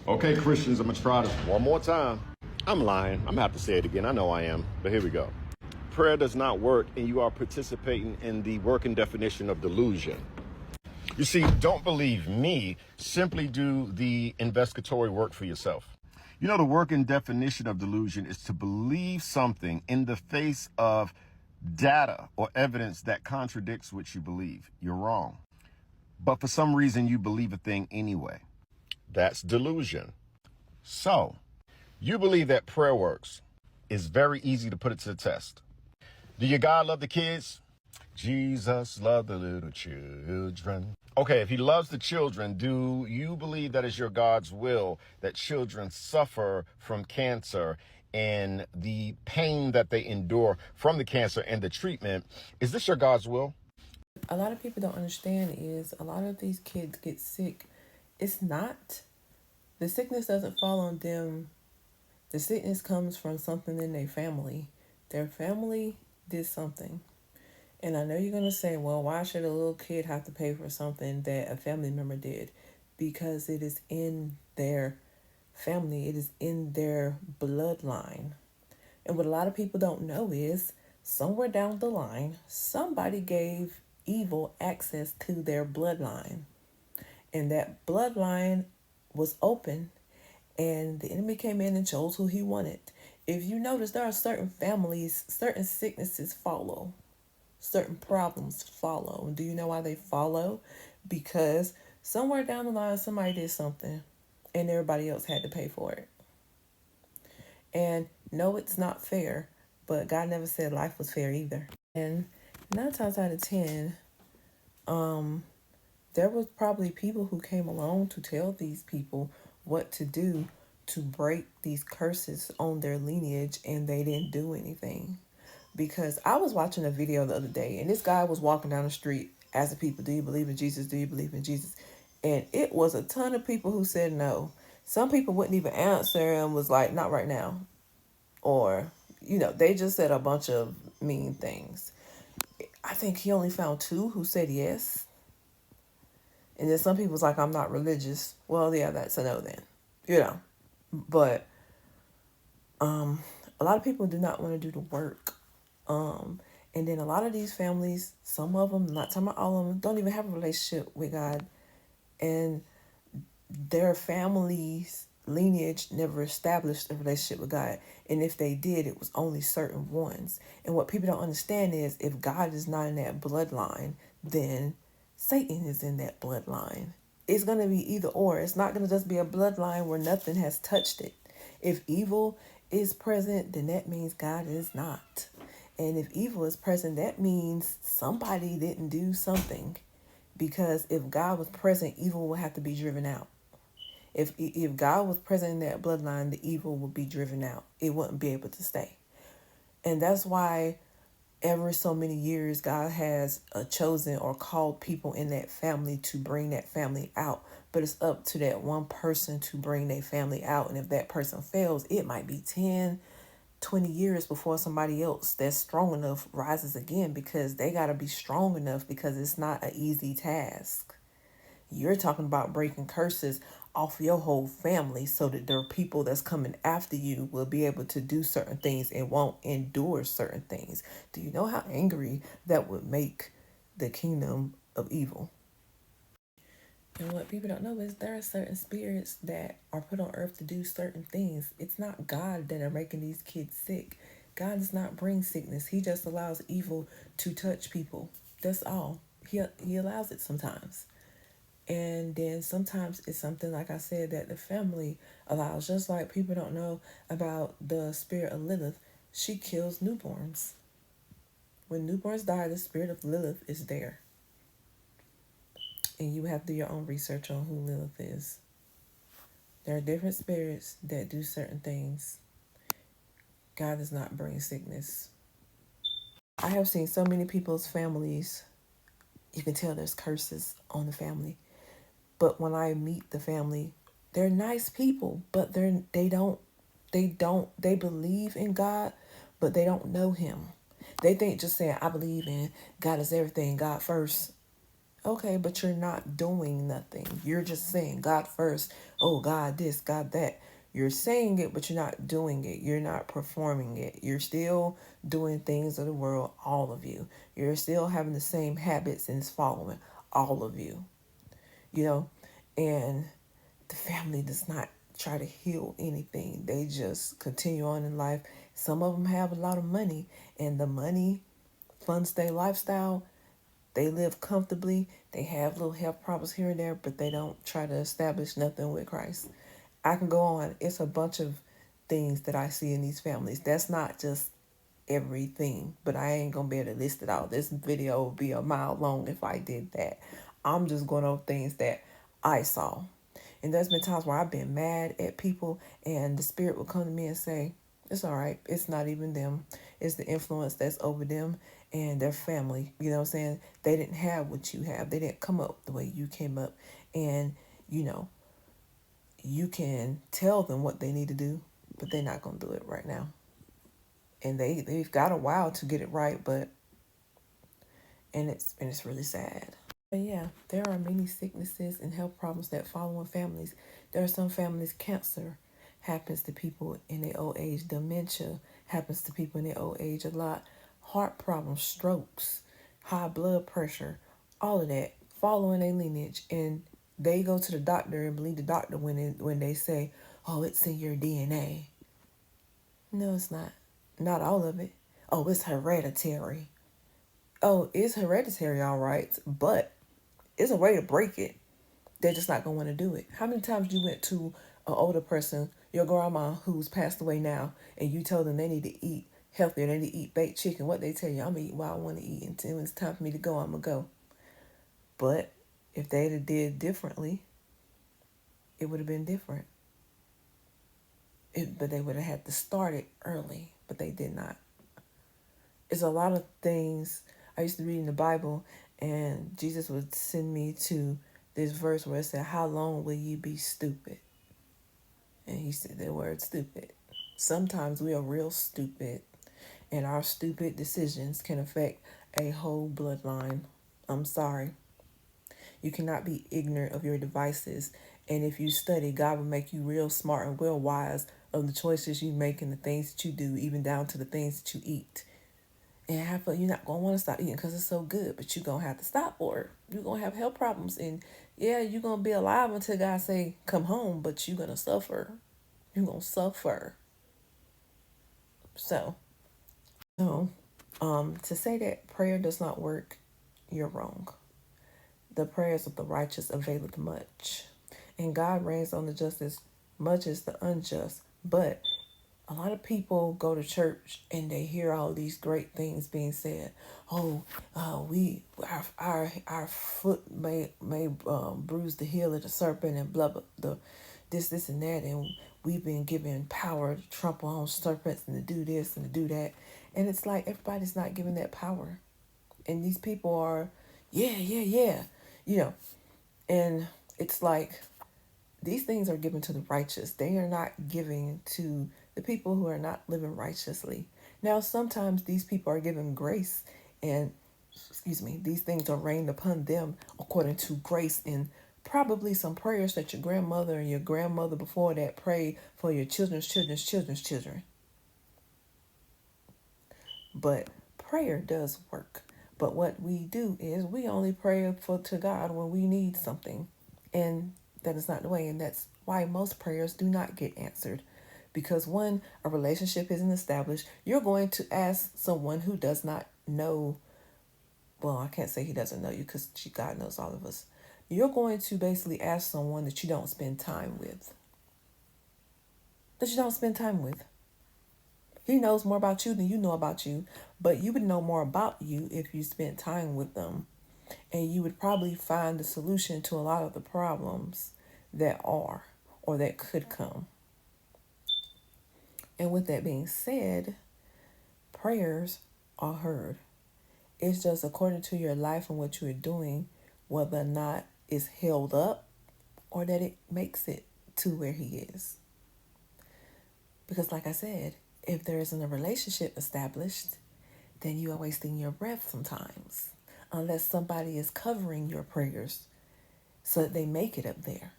Okay, Christians, I'm going to try this one more time. I'm lying. I'm going to have to say it again. I know I am, but here we go. Prayer does not work, and you are participating in the working definition of delusion. You see, don't believe me. Simply do the investigatory work for yourself. You know, the working definition of delusion is to believe something in the face of data or evidence that contradicts what you believe. You're wrong. But for some reason, you believe a thing anyway. That's delusion. So, you believe that prayer works. It's very easy to put it to the test. Do your God love the kids? Jesus loved the little children. Okay, if he loves the children, do you believe that it's your God's will that children suffer from cancer and the pain that they endure from the cancer and the treatment? Is this your God's will? A lot of people don't understand is a lot of these kids get sick. It's not, the sickness doesn't fall on them. The sickness comes from something in their family. Their family did something. And I know you're going to say, well, why should a little kid have to pay for something that a family member did? Because it is in their family, it is in their bloodline. And what a lot of people don't know is somewhere down the line, somebody gave evil access to their bloodline. And that bloodline was open, and the enemy came in and chose who he wanted. If you notice, there are certain families, certain sicknesses follow, certain problems follow. And do you know why they follow? Because somewhere down the line, somebody did something and everybody else had to pay for it. And no, it's not fair, but God never said life was fair either. And 9 times out of 10, there was probably people who came along to tell these people what to do to break these curses on their lineage, and they didn't do anything. Because I was watching a video the other day, and this guy was walking down the street asking people, do you believe in Jesus? Do you believe in Jesus? And it was a ton of people who said no. Some people wouldn't even answer and was like, not right now. Or, they just said a bunch of mean things. I think he only found 2 who said yes. And then some people was like, I'm not religious. Well, yeah, that's a no then. But a lot of people do not want to do the work. And then a lot of these families, some of them, not talking about all of them, don't even have a relationship with God. And their family's lineage never established a relationship with God. And if they did, it was only certain ones. And what people don't understand is if God is not in that bloodline, then Satan is in that bloodline. It's going to be either or. It's not going to just be a bloodline where nothing has touched it. If evil is present, then that means God is not. And if evil is present, that means somebody didn't do something. Because if God was present, evil will have to be driven out. If God was present in that bloodline, the evil would be driven out. It wouldn't be able to stay. And that's why every so many years, God has chosen or called people in that family to bring that family out. But it's up to that one person to bring their family out. And if that person fails, it might be 10, 20 years before somebody else that's strong enough rises again, because they got to be strong enough, because it's not an easy task. You're talking about breaking curses off your whole family so that there are people that's coming after you will be able to do certain things and won't endure certain things. Do you know how angry that would make the kingdom of evil? And what people don't know is there are certain spirits that are put on earth to do certain things. It's not God that are making these kids sick. God does not bring sickness. He just allows evil to touch people. That's all. He allows it sometimes. And then sometimes it's something, like I said, that the family allows. Just like people don't know about the spirit of Lilith. She kills newborns. When newborns die, the spirit of Lilith is there. And you have to do your own research on who Lilith is. There are different spirits that do certain things. God does not bring sickness. I have seen so many people's families, you can tell there's curses on the family. But when I meet the family, they're nice people, but they believe in God, but they don't know him. They think just saying, I believe in God is everything, God first. Okay, but you're not doing nothing. You're just saying God first. Oh, God this, God that. You're saying it, but you're not doing it. You're not performing it. You're still doing things of the world, all of you. You're still having the same habits and it's following, all of you. You know, and the family does not try to heal anything. They just continue on in life. Some of them have a lot of money, and the money funds their lifestyle. They live comfortably. They have little health problems here and there, but they don't try to establish nothing with Christ. I can go on. It's a bunch of things that I see in these families. That's not just everything, but I ain't gonna be able to list it all. This video would be a mile long if I did that. I'm just going over things that I saw. And there's been times where I've been mad at people and the spirit will come to me and say, it's all right. It's not even them. It's the influence that's over them and their family. You know what I'm saying? They didn't have what you have. They didn't come up the way you came up. And, you know, you can tell them what they need to do, but they're not going to do it right now. And they've got a while to get it right, but it's really sad. But yeah, there are many sicknesses and health problems that follow in families. There are some families, cancer happens to people in their old age, dementia happens to people in their old age a lot, heart problems, strokes, high blood pressure, all of that follow in their lineage. And they go to the doctor and believe the doctor when they say, oh, it's in your DNA. No, it's not. Not all of it. Oh, it's hereditary. Oh, it's hereditary, all right, but it's a way to break it. They're just not gonna want to do it. How many times you went to an older person, your grandma who's passed away now, and you told them they need to eat healthier, they need to eat baked chicken? What they tell you, I'm gonna eat what I want to eat, and when it's time for me to go, I'm gonna go. But if they'd have did differently, it would have been different. But they would have had to start it early, but they did not. It's a lot of things. I used to read in the Bible, and Jesus would send me to this verse where it said, how long will you be stupid? And he said the word stupid. Sometimes we are real stupid, and our stupid decisions can affect a whole bloodline. I'm sorry. You cannot be ignorant of your devices. And if you study, God will make you real smart and real wise of the choices you make and the things that you do, even down to the things that you eat. And you're not going to want to stop eating because it's so good, but you're going to have to stop, or you're going to have health problems. And yeah, you're going to be alive until God say, come home, but you're going to suffer. You're going to suffer. So, to say that prayer does not work, you're wrong. The prayers of the righteous availeth much. And God reigns on the just as much as the unjust. But a lot of people go to church and they hear all these great things being said. Oh, our foot may bruise the heel of the serpent and blah blah this and that, and we've been given power to trample on serpents and to do this and to do that. And it's like everybody's not given that power, and these people are, yeah, you know, and it's like these things are given to the righteous. They are not giving to the people who are not living righteously. Now, sometimes these people are given grace and, these things are rained upon them according to grace and probably some prayers that your grandmother and your grandmother before that prayed for your children's children. But prayer does work. But what we do is we only pray to God when we need something. And that is not the way. And that's why most prayers do not get answered. Because one, a relationship isn't established. You're going to ask someone who does not know. Well, I can't say he doesn't know you because God knows all of us. You're going to basically ask someone that you don't spend time with. He knows more about you than you know about you, but you would know more about you if you spent time with them. And you would probably find the solution to a lot of the problems that are or that could come. And with that being said, prayers are heard. It's just according to your life and what you're doing, whether or not it's held up or that it makes it to where he is. Because like I said, if there isn't a relationship established, then you are wasting your breath sometimes. unless somebody is covering your prayers so that they make it up there.